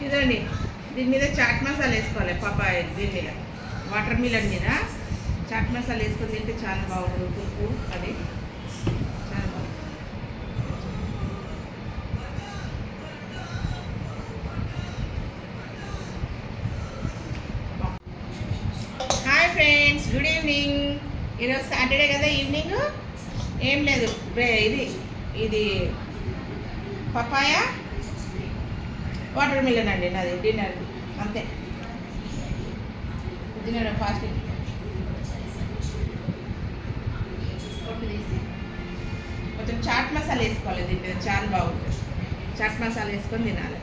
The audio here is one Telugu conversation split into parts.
ఇదండి దీని మీద చాట్ మసాలా వేసుకోవాలి. పపాయ దీని మీద వాటర్ మిలన్ మీద చాట్ మసాలా వేసుకొని తింటే చాలా బాగుంటుంది. పులుపు అది చాలా బాగుంటుంది. Hi friends, good evening. ఈరోజు సాటర్డే కదా, ఈవినింగ్ ఏం లేదు, ఇది పపాయ వాటర్ మిలన్ అండి నాది డిన్నర్. అంతే, డిన్నర్ ఫాస్టింగ్. పొట్టు తీసి కొంచెం చాట్ మసాలా వేసుకోవాలి దీని మీద, చాలా బాగుంటుంది. చాట్ మసాలా వేసుకొని తినాలి.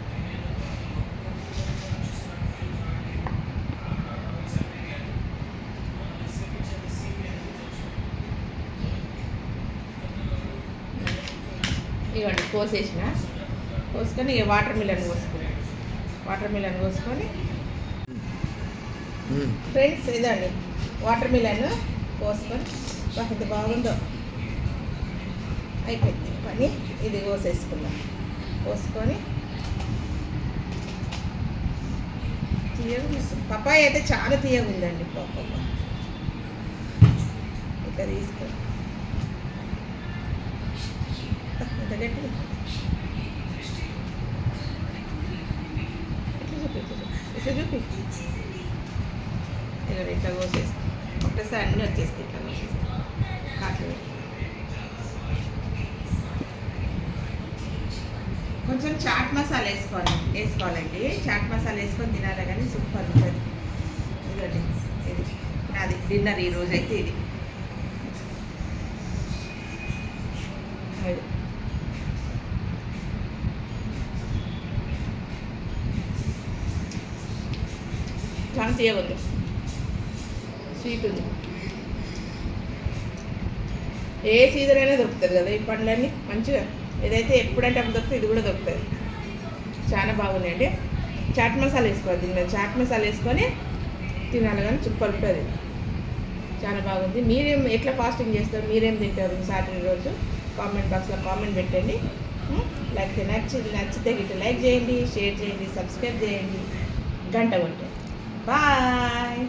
ఇవ్వండి కోసుకొని ఇక వాటర్ మిలన్ కోసుకొని ఫ్రెండ్స్, ఇదండి వాటర్ మిలన్ కోసుకొని ఎంత బాగుందో. అయిపోయింది పని. ఇది కోసుకొని తీయగా, పపాయ అయితే చాలా తీయగా ఉందండి. ఇట్లా తీసుకొని ఇంత గట్టిగా ఇట్లా చూపి ఇట్లా కోసేస్తాం. ఒకటేసారి అన్నీ వచ్చేస్తాయి. ఇట్లా కోసేస్తాం. కాట్లు కొంచెం చాట్ మసాలా వేసుకోవాలండి. చాట్ మసాలా వేసుకొని తినాలి, కానీ సూపర్ ఉంటుంది. ఇదండి ఇది నాది డిన్నర్ ఈరోజు అయితే. ఇది చాలా తీయవద్దు, స్వీట్ ఉంది. ఏ సీజన్ అయినా దొరుకుతుంది కదా ఈ పండ్లన్నీ మంచిగా. ఇదైతే ఎప్పుడంటే అప్పుడు దొరుకుతుంది, ఇది కూడా దొరుకుతుంది. చాలా బాగున్నాయండి. చాట్ మసాలా వేసుకోవాలి దీని మీద. చాట్ మసాలా వేసుకొని తినాలి, కానీ సూపర్ ఉంటుంది. చాలా బాగుంది. మీరేం ఎట్లా ఫాస్టింగ్ చేస్తారు, మీరేం తింటారు సాటర్డే రోజు? కామెంట్ బాక్స్లో కామెంట్ పెట్టండి. నచ్చితే గిట్ట లైక్ చేయండి, షేర్ చేయండి, సబ్స్క్రైబ్ చేయండి, గంట కొట్టండి. Bye.